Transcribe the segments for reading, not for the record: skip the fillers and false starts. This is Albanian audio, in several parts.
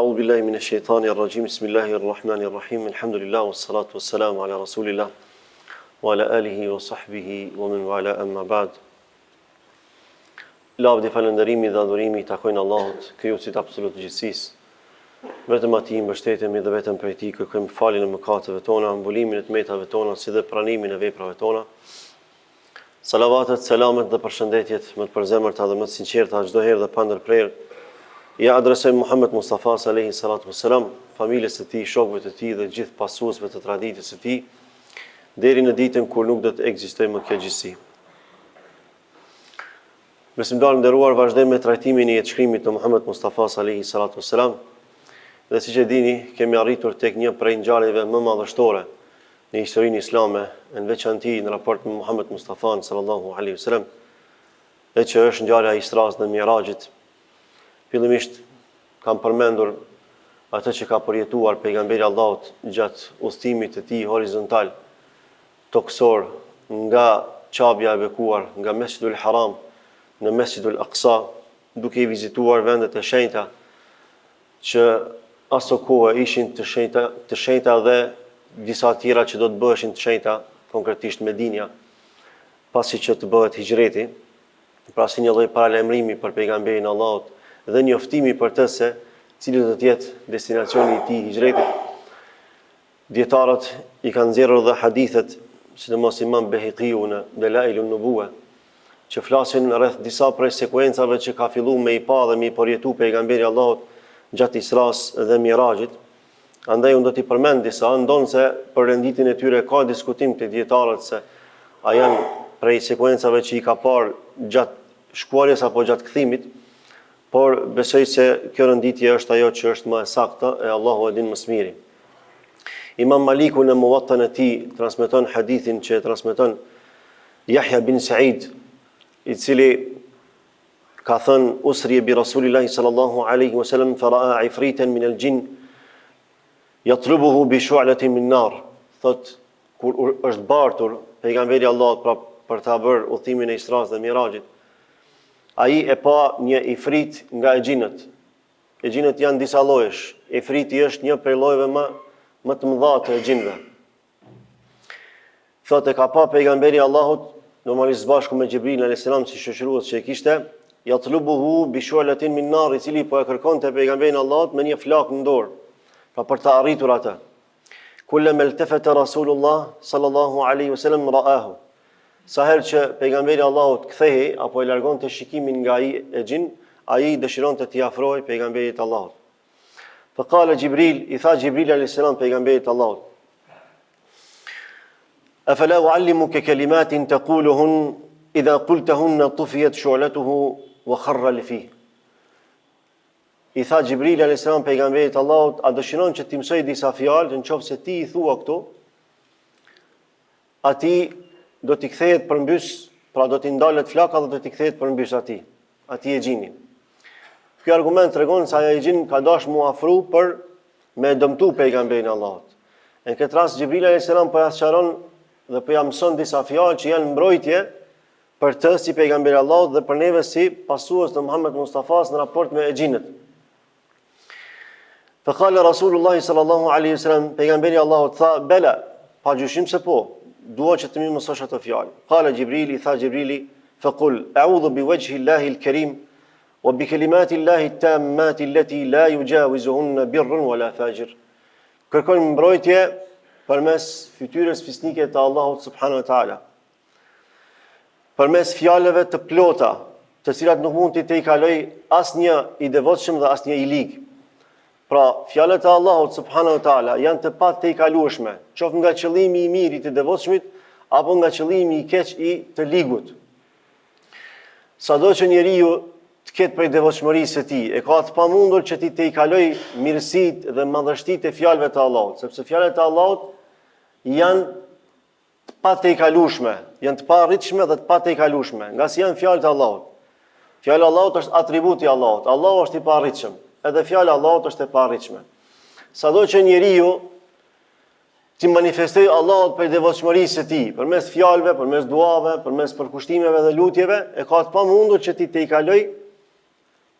A'udhu billahi minash shaitani rrajim. Bismillahir rahmanir rahim. Alhamdulillah wassalatu wassalamu ala rasulillah wa ala alihi wa sahbihi wa man wala, amma ba'd. Lavdi, falënderimi dhe adhurimi i takojnë Allahut, krijuesit absolut të gjithësisë. Vetëm atij mbështetemi dhe vetëm prej tij kërkojmë faljen e mëkateve tona, mbulimin e tmetave tona, si dhe pranimin e veprave tona. Salavatet, selamet dhe përshëndetjet më të përzemërta dhe më të sinqerta çdo herë dhe pa ndërprerje ja adresojmë Muhammed Mustafa alayhi salatu wassalam, familjes së tij, shokëve të tij dhe gjithë pasuesve të traditës së tij, deri në ditën kur nuk do të ekzistojë më kjo gjësi. Besimtarë nderuar, vazhdojmë me trajtimin e jetëshkrimit të Muhammed Mustafa alayhi salatu wassalam. Dhe siç e dini, kemi arritur tek një prej ngjarjeve më madhështore në historinë islame, në veçantë në raport me Muhammed Mustafa sallallahu alaihi wasallam, e që është ngjarja e Isras dhe Mirajit. Fillimisht kam përmendur atë që ka përjetuar pejgamberi Allahut gjatë udhëtimit të tij horizontal, toksor, nga qabja e bekuar, nga Mesjidul Haram në Mesjidul Aqsa, duke i vizituar vendet e shenjta që aso kohë ishin të shenjta dhe disa tjera që do të bëheshin të shenjta, konkretisht Medinja, pasi që të bëhet hijreti, pra si një lloj paralajmërimi për pejgamberin Allahut dhe njoftimi për të se cili do të jetë destinacioni i tij hijretit. Dietarët i kanë nxjerrur dhe hadithet, sidomos Imam Behiqiu në Dalailun Nubuwa, që flasin rreth disa prej sekuencave që ka filluar me i pa dhe me i përjetu pejgamberi Allahut gjatë Isras dhe Mirajit. Andaj unë do t'i përmend disa, ndonë se për renditin e tyre ka diskutim të dietarët se a janë prej sekuencave që i ka parë gjatë shkuarjes apo gjatë kthimit, por besoj se kjo renditje është ajo që është më e saktë e Allahu e din më së miri. Imam Maliku në Muwattën e tij transmeton hadithin që transmeton Yahya bin Sa'id, i cili ka thënë usri bi Rasulillahi sallallahu alaihi wasallam fara'a ifritan min al-jinn yatlubuhu bi shu'latin min nar. Thot kur është bartur pejgamberi Allahut për ta bërë udhimin e Isras dhe Mirajit, ai e pa një ifrit nga e xhinët. E xhinët janë disa llojesh. Ifriti është një prej llojeve më të mëdha të xhinëve. Thotë ka pa pejgamberi Allahut, normalisht bashkë me Xhibril alayhis salam si shoqërues që e kishte, yatlubuhu bi shu'latin min nar, i cili po e kërkonte pejgamberin Allahut me një flak në dorë, pra për të arritur atë. Kullama iltafata Rasulullah sallallahu alaihi wasallam ra'ahu. Sa herë që pejgamberi Allahut kthehej apo e largonte shikimin nga ai e xhin, ai dëshironte t'i afrohej pejgamberit Allahut. Faqala Jibril, i tha Jibril alayhis salam pejgamberit Allahut: "Afala u'allimuka kalimatin taquluhun idha qultahunna tufiyat shu'latuhu wa kharra li fi." I tha Jibril alayhis salam pejgamberit Allahut: "A dëshiron që t'i mësoj disa fjalë, nëse ti i thua këto, atij do t'i kthehet përmbys, pra do t'i ndalet flaka dhe do t'i kthehet përmbys atij e xhini." Ky argument tregon se ai xhin ka dashur mu afru për me dëmtu pejgamberin Allahut. Në këtë rast Xhibril alayhis salam po ja sqaron dhe po ja mëson disa fjalë që janë mbrojtje për të si pejgamberi Allahut dhe për neve si pasues të Muhammed Mustafas në raport me xhinët. Faqala Rasulullah sallallahu alaihi wasallam, pejgamberi Allahut tha: "Bela, pa dyshim se po. Dua që të më mësosh ato fjalë." Qala Jibrili, tha Jibrili: "Faqul a'udhu bi wajhi Allahi al-karim wa bi kalimati Allahi at-tammati allati la yujawizuhunna birrun wala fajir." Kërkoj mbrojtje përmes fytyrës fisnike të Allahut subhanahu wa taala, përmes fjalëve të plota, të cilat nuk mund t'i kaloj asnjë i devotshëm dhe asnjë i lig. Pra, fjalët e Allahut subhanahu wa taala janë të pa të kalueshme, qoftë nga qëllimi i mirë i të devotshmit apo nga qëllimi i keq i të ligut. Sado që njeriu të ketë prej devotshmërisë së tij, e ka të pamundur që ti të kaloj mirësitë dhe madhështitë e fjalëve të Allahut, sepse fjalët e Allahut janë të pa të kalueshme, janë të pa arritshme dhe të pa të kalueshme, nga si janë fjalët e Allahut. Fjala e Allahut është atributi i Allahut. Allahu është i paarritshëm. Edhe fjala e Allahut është e paarritshme. Sado që njeriu ti manifestoj Allahut për devotshmërisë së tij, përmes fjalëve, përmes duave, përmes përkushtimeve dhe lutjeve, e ka të pamundur që ti të i kaloj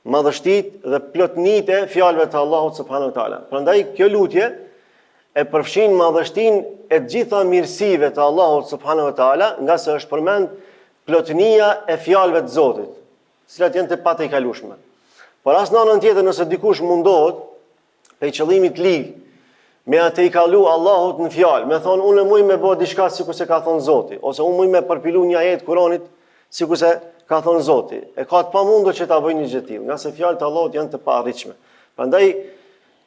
madhështitë dhe plotnitë e fjalëve të Allahut subhanahu wa taala. Prandaj kjo lutje e përfshin madhështinë e gjitha mirësive të Allahut subhanahu wa taala, nga se është përmend plotnia e fjalëve të Zotit, të cilat janë të patejkalueshme. Por as në anën tjetër, nëse dikush mundohet pe qëllimit lig me atë i kalu Allahut në fjalë, me thonë unë muj me bë diçka sikur se ka thonë Zoti, ose unë muj me përpilu një ajet Kuranit sikur se ka thonë Zoti. E ka të pamundur që ta bëjë një gjë të tillë, nga se fjalët e Allahut janë të paarritshme. Prandaj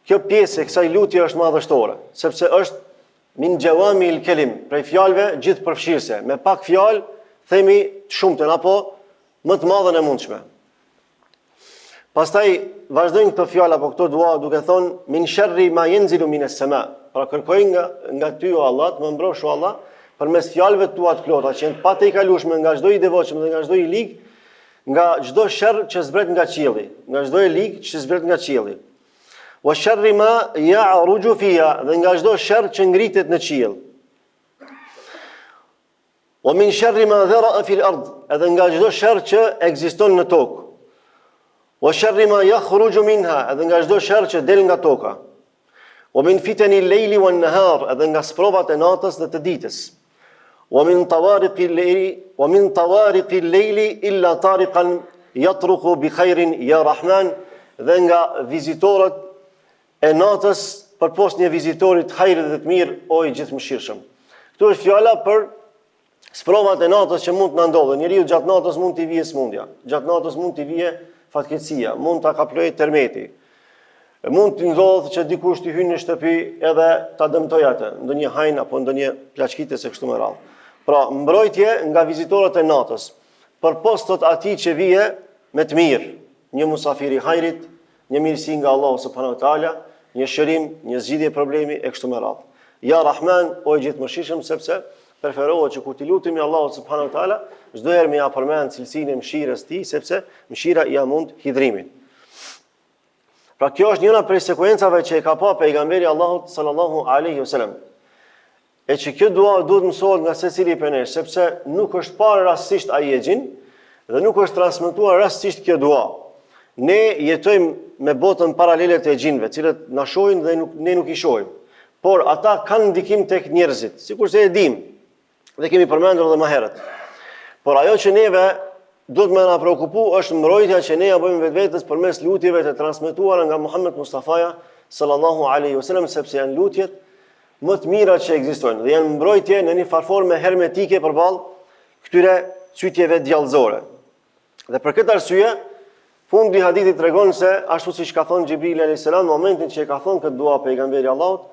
kjo pjesë e kësaj lutje është madhështore, sepse është min jawami el kelim, prej fjalëve gjithëpërfshirëse. Me pak fjalë themi të shumtën apo më të madhen e mundshme. Pastaj vazhdojnë këto fjalë apo këto dua duke thonë min sharri ma yanzilu minas sama. Pra kërkoj nga ty o Allah, të më mbrosh o Allah, përmes fjalëve tua të plota që janë pa të kalueshme nga çdo i devotshëm dhe nga çdo i lig, nga çdo sherr që zbret nga qielli, nga çdo i lig që zbret nga qielli. Wa sharri ma ya'ruju fiha, dhe nga çdo sherr që ngritet në qiell. Wa min sharri ma dhara'a fil ard, edhe nga çdo sherr që ekziston në tokë. Wa sharri ma yakhruju minha, edhe nga çdo sherr që del nga toka. Wa min fitani al-layli wan-nahar, edhe nga sprovat e natës dhe të ditës. Wa min tawariqi al-layli illa tariqan yatruqu bi khairin ya Rahman, dhe nga vizitorët e natës përpos një vizitorit hajrit dhe të mirë, o i gjithëmshirshëm. Këtu është fjala për sprovat e natës që mund të na ndodhen. Njeriu gjatë natës mund t'i vijë smundja, gjatë natës mund t'i vijë fatkeqësia, mund ta kaplojë termeti. Mund të ndodhë që dikush t'i hyjë në shtëpi edhe ta dëmtoj atë, ndonjë hajn apo ndonjë plaçkite se kështu me radhë. Pra, mbrojtje nga vizitorët e natës, përpos tot atij që vije me të mirë, një musafir i hajrit, një mirësi nga Allahu subhanahu wa taala, një shërim, një zgjidhje problemi e kështu me radhë. Ja Rahman, o i gjithëmshirshëm, sepse preferohet që kur t'i lutemi Allahu subhanahu wa taala, çdo herë me ja përmend cilësinë e mëshirës tij, sepse mëshira ia mund hidhrimin. Pra kjo është njëra prej sekuencave që e ka pa pejgamberi Allahut sallallahu alaihi wasallam. E që kjo dua duhet mësohet nga secili prej nesh, sepse nuk është parë rastësisht ai e gjin dhe nuk është transmetuar rastësisht kjo dua. Ne jetojmë me botën paralele të gjinëve, të cilët na shohin dhe ne nuk i shohim. Por ata kanë ndikim tek njerëzit, sikurse e dim dhe kemi përmendur edhe më herët. Por ajo që neve duhet me na preokupu është mbrojtja që ne ja bëjmë vetvetes përmes lutjeve të transmetuara nga Muhammed Mustafaja sallallahu alaihi wasallam, sepse janë lutjet më të mira që ekzistojnë dhe janë mbrojtje në një farforme hermetike përballë këtyre çytjeve djallëzore. Dhe për këtë arsye, fundi i hadithit tregon se ashtu siç ka thënë Xhibril alayhis salam në momentin që e ka thënë këtë dua pejgamberi Allahut,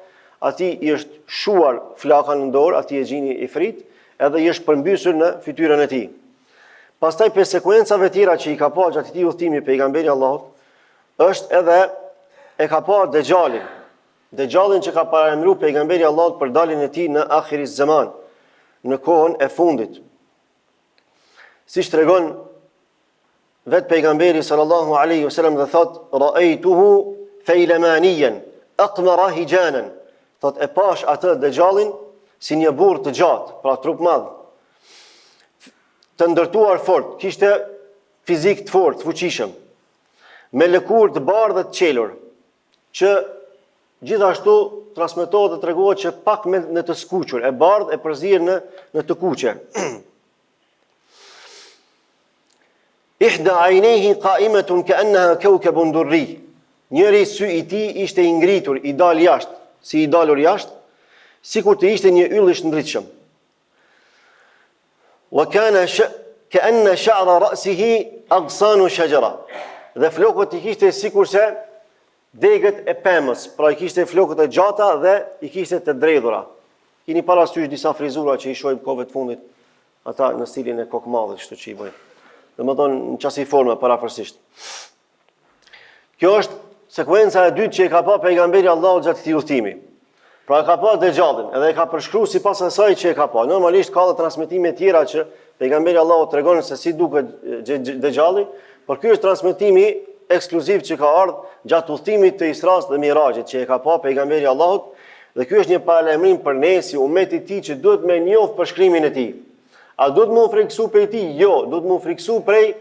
atij i është shuar flaka në dorë, atij e gjini ifrit, edhe i është përmbysur në fytyrën e tij. Pastaj për sekuencave tjera që i ka pa gjatë këtij udhëtimi pejgamberi Allahut, është edhe e ka pa Dejjalin që ka paralajmëruar pejgamberi Allahut për daljen e tij në akhiriz zaman, në kohën e fundit. Siç tregon vet pejgamberi sallallahu alaihi wasallam dhe thot ra'aytuhu faylamaniyan aqmara hijanan, thot e pash atë Dejjalin si një burr të gjatë, pra trup madh, të ndërtuar fort, kishte fizik të fortë, të fuqishëm, me lëkurë të bardhë dhe të qelur, që gjithashtu transmetohet dhe tregohet që pak në të skuqur, e bardhë e përzir në të kuqe. Ihda ajnehi qaimatun ka'annaha kawkabun durri. Njëri sy i tij ishte i ngritur, i dal jashtë, si i dalur jashtë, sikur të ishte një yll i shndritshëm. Wa kana ka'anna sha'ra ra'sihi aghsanu shajara. Dhe flokët i kishte sikurse degët e pemës, pra i kishte flokët e gjata dhe i kishte të dredhura. Keni parasysh disa frizura që i shohim kohëve të fundit, ata në stilin e kokmadhit, kështu që i bëjnë. Domethënë në qasi forme parafërsisht. Kjo është sekuenca e dytë që e ka pa pejgamberi Allahut gjatë këtij udhëtimi. Pra e ka pa Dejjalin, edhe e ka përshkruar sipas asaj që e ka pa. Normalisht ka edhe transmetime tjera që pejgamberi Allahut tregon se si duket Dejjalli, por ky është transmetimi ekskluziv që ka ardhur gjatë udhëtimit të Isras dhe Mirajit që e ka pa pejgamberi Allahut, dhe ky është një paralajmërim për ne si ummeti i tij që duhet me njoh për shkrimin e tij. A duhet më u friksu prej tij? Jo, duhet më u friksu prej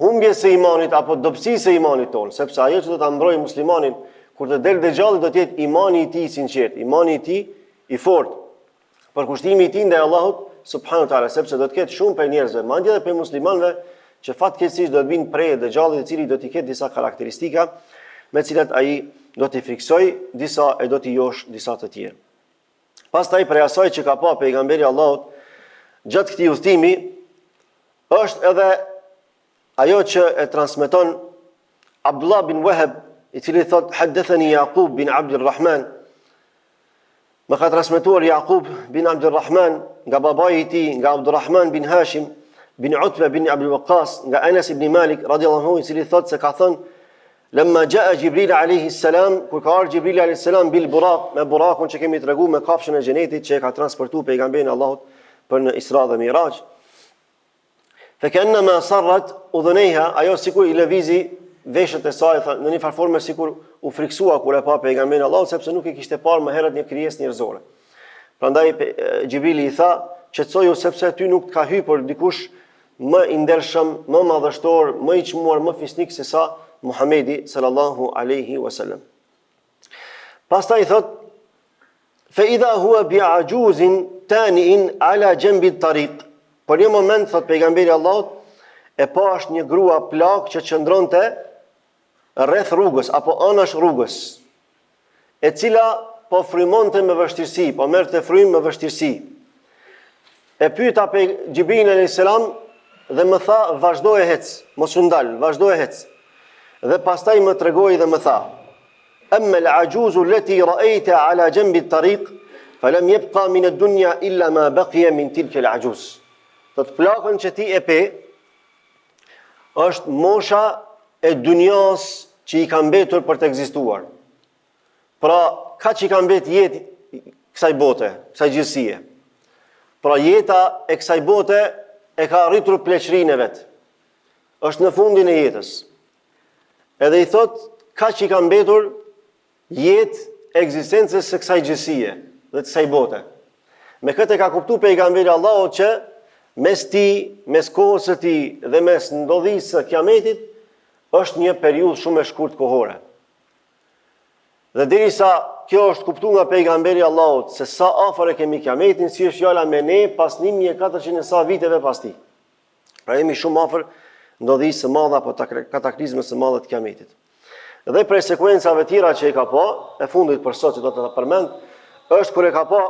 humbjes së imanit apo dobësisë së imanit tonë, sepse ajo që do ta mbrojë muslimanin kur të del dexhalli do të jetë imani i tij i sinqert, imani i tij i fortë, për kushtimi i tij ndaj Allahut subhanahu wa taala, sepse do të ketë shumë për njerëzve, madje edhe për muslimanëve, që fatkeqësisht do të vinë prej dexhallit, i cili do të ketë disa karakteristika me të cilat ai do t'i friksoj disa e do t'i josh disa të tjerë. Pastaj prej asaj që ka pa pejgamberi Allahut gjatë këtij udhëtimi është edhe ajo që e transmeton Abdullah bin Wahab, i cili thot haddathani Yaqub bin Abdurrahman, më ka transmetuar Yaqub bin Abdurrahman nga babai i tij, nga Abdurrahman bin Hashim bin Utba bin Abdul Waqqas, nga Anas ibn Malik radhiyallahu anhu, i cili thot se ka thënë Lemma jaa Jibril alayhi salam, kur ka ardhur Jibril alayhi salam bil buraq, me burakun që kemi treguar me kafshën e xhenetit që e ka transportuar pejgamberin e Allahut për në Isra dhe Miraj. Fekannama sarrat udhunayha, ajo sikur i lëvizi veshët e saj, në një farë forme sikur u friksua kur e pa pejgamberin e Allahut, sepse nuk e kishte parë më herët një krijesë njerëzore. Prandaj Jibrili i tha, qetësoju sepse ty nuk të ka hyrë dikush më i ndershëm, më madhështor, më i çmuar, më fisnik se sa Muhamedi sallallahu alaihi wasallam. Pastaj thot fa idha huwa bi'ajuzin tani'in ala janbi at-tariq. Por një moment thot pejgamberi i Allahut e pa është një grua plak që qëndronte rreth rrugës apo anash rrugës, e cila po frymonte me vështirësi, po merrte frym me vështirësi. E pyeta Xhibril alayhis salam dhe më tha vazhdo e hec, mos u ndal, vazhdo e hec. Dhe pastaj më tregoi dhe më tha amma al-ajuzu allati ra'ayta ala janbi at-tariq falam yabqa min ad-dunya illa ma baqiya min tilka al-ajuz. Do të plakën që ti e pe është mosha e dunjas që i ka mbetur për të ekzistuar. Pra, ka që i ka mbet jetë kësaj bote, kësaj gjithësie. Pra, jeta e kësaj bote e ka arritur pleqërinë e vetë. Është në fundin e jetës. Edhe i thot, ka që i ka mbetur jetë ekzistencës së kësaj gjësie dhe të kësaj bote. Me këtë e ka kuptu pejgamberi Allahut që mes ti, mes kohës së ti dhe mes ndodhisë së kiametit është një periudhë shumë e shkurt kohore. Dhe derisa kjo është kuptuar nga pejgamberi Allahut se sa afër e kemi kiametin, si është fjala me ne pas 1400 e sa viteve pas tij. Pra jemi shumë afër ndodhisë së madhe apo kataklizmës së madhe të kiametit. Dhe prej sekuencave tjera që i ka pa, e fundit për sot që do të përmend, është kur e ka pa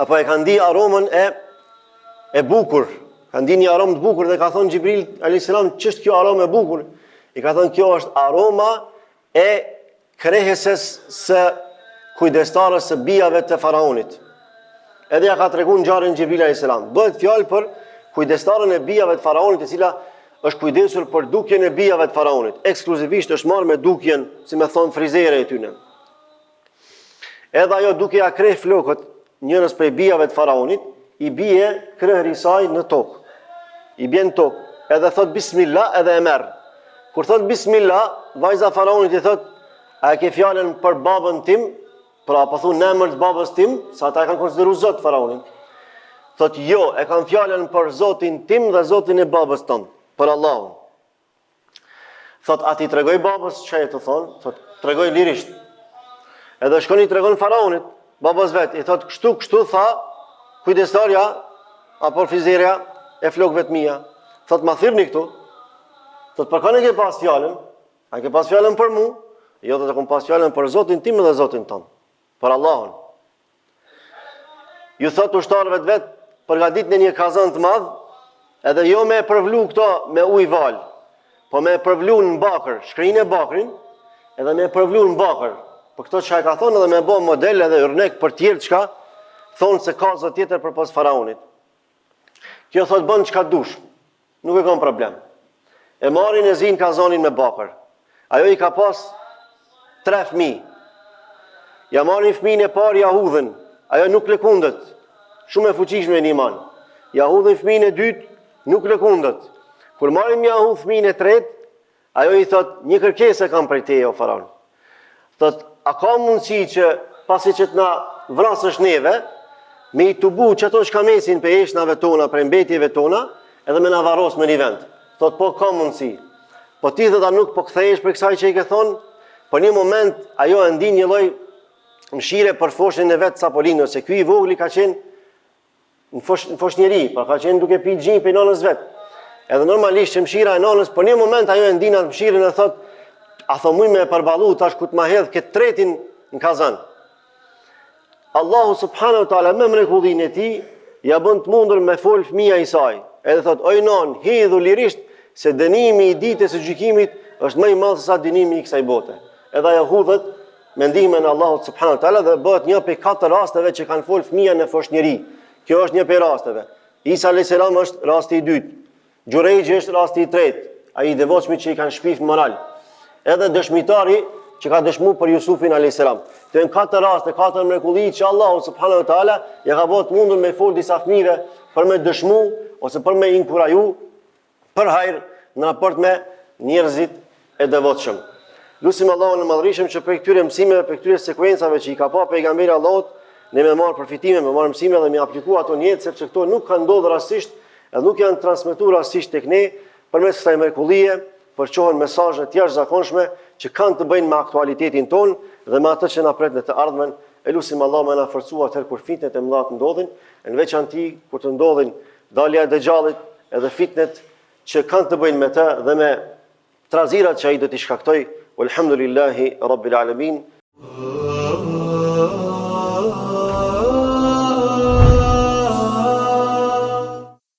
apo e ka ndi aromën e bukur, ka ndi një aromë të bukur dhe ka thonë Xhibril alayhis salam, ç'është kjo aromë e bukur? I ka thënë kjo është aroma e kreheses së kujdestarës së bijave të faraonit. Edhe ja ka treguar ngjarjen Xhibril alayhis salam. Bëhet fjalë për kujdestarën e bijave të faraonit, e cila është kujdesur për dukjen e bijave të faraonit. Ekskluzivisht është marrë me dukjen, si me thon frizere e tyne. Edhe ajo duke ja kreh flokët njërës prej bijave të faraonit, i bie krehri i saj në tokë. I bie në tokë, edhe thot bismillah edhe e merr. Kur thot bismillah, vajza e faraonit i thot, a e ke fjalën për babën tim? Pra po thon në emër të babës tim, sa ata e kanë konsideruar zot faraonin. Thot jo, e kam fjalën për Zotin tim dhe Zotin e babës tonë, për Allahun. Thot, a ti tregoj babës që e të thonë? Thot, tregoj lirisht. Edhe shkon i tregon faraonit, babës vetë, i thot, kështu tha, kujdestarja, apo frizerja e flokëve të mia. Thot, ma thirrni këtu. Thot, për kanë e ke pas fjalën? A ke pas fjalën për mu? Jo, thot, e kom pas fjalën për Zotin tim dhe Zotin tonë, për Allahun. Ju thot ushtarëve të vetë, përgatit në një kazan të madh, edhe jo me përvlu këto me ujë val, po me përvlu në bakër, shkrinë e bakrin, edhe me përvlu në bakër. Për këto që e ka thonë edhe me bo model edhe ërnek për tjerë qka, thonë se ka zot tjetër për pas faraonit. Kjo thot bën qka dush, nuk e kam problem. E marrin e zin kazanin me bakër. Ajo i ka pas 3 fëmijë. Ja marrin fëmijën e parë Jahudhën, ajo nuk lëkundet. Shumë e fuqishme në iman. Jahudhin fëmijën e dytë nuk lëkundet. Kur marrim Jahud fëmijën e tretë, ajo i thot, një kërkesë kam prej teje o faraon. Thot, a ka mundësi që pasi që të na vrasësh neve, me i tubu që ato shkamesin për eshnave tona, për mbetjeve tona, edhe me na varros me një vend. thot po ka mundësi. Po ti thotë nuk po kthehesh për kësaj që i ke thonë, po një moment ajo e ndin një lloj mëshire për foshën e vet Sapolino, se ky i vogli ka qenë në foshnjeri, pra ka qenë duke pi gjinj për nënës vet. Edhe normalisht që mëshira e nënës, po një moment ajo e ndin atë mëshirën e thot, a thomuj me përballu tash ku të ma hedh këtë tretin në kazan. Allahu subhanahu wa taala me mrekullinë e tij ja bën të mundur me fol fëmia i saj. Edhe thot, oj non, hidhu lirisht se dënimi i ditës së gjykimit është më i madh se sa dënimi i kësaj bote. Edhe ajo hudhet me ndihmën e Allahut subhanahu wa taala dhe bëhet një prej 4 rasteve që kanë fol fëmia në foshnjeri. Kjo është një prej rasteve. Isa alayhis salam është rasti i dytë. Xhurejxhi është rasti i tretë, ai i devotshmit që i kanë shpif moral. Edhe dëshmitari që ka dëshmuar për Jusufin alayhis salam. Të janë 4 raste, 4 mrekulli që Allahu subhanahu wa taala ja ka bërë të mundur me fol disa fëmijëve për me dëshmu ose për me inkuraju për hajër në raport me njerëzit e devotshëm. Lutim Allahun e Madhërisëm që për këtyre mësimeve, për këtyre sekuencave që i ka pa pejgamberi Allahut, ne më marr përfitime, më marr mësime dhe më aplikuar ato në jetë, sepse këto nuk kanë ndodhur rastësisht, edhe nuk janë transmetuar rastësisht tek ne, përmes kësaj mrekullie përçohen mesazhe të jashtëzakonshme që kanë të bëjnë me aktualitetin ton dhe me atë që na pret në të ardhmen. Elusim Allah më na forcua atëherë kur fitnet e mëdha të ndodhin, në veçanti kur të ndodhin dalja e Dejxhallit edhe fitnet që kanë të bëjnë me të dhe me trazirat që ai do t'i shkaktoj. Walhamdulillahi rabbil alamin.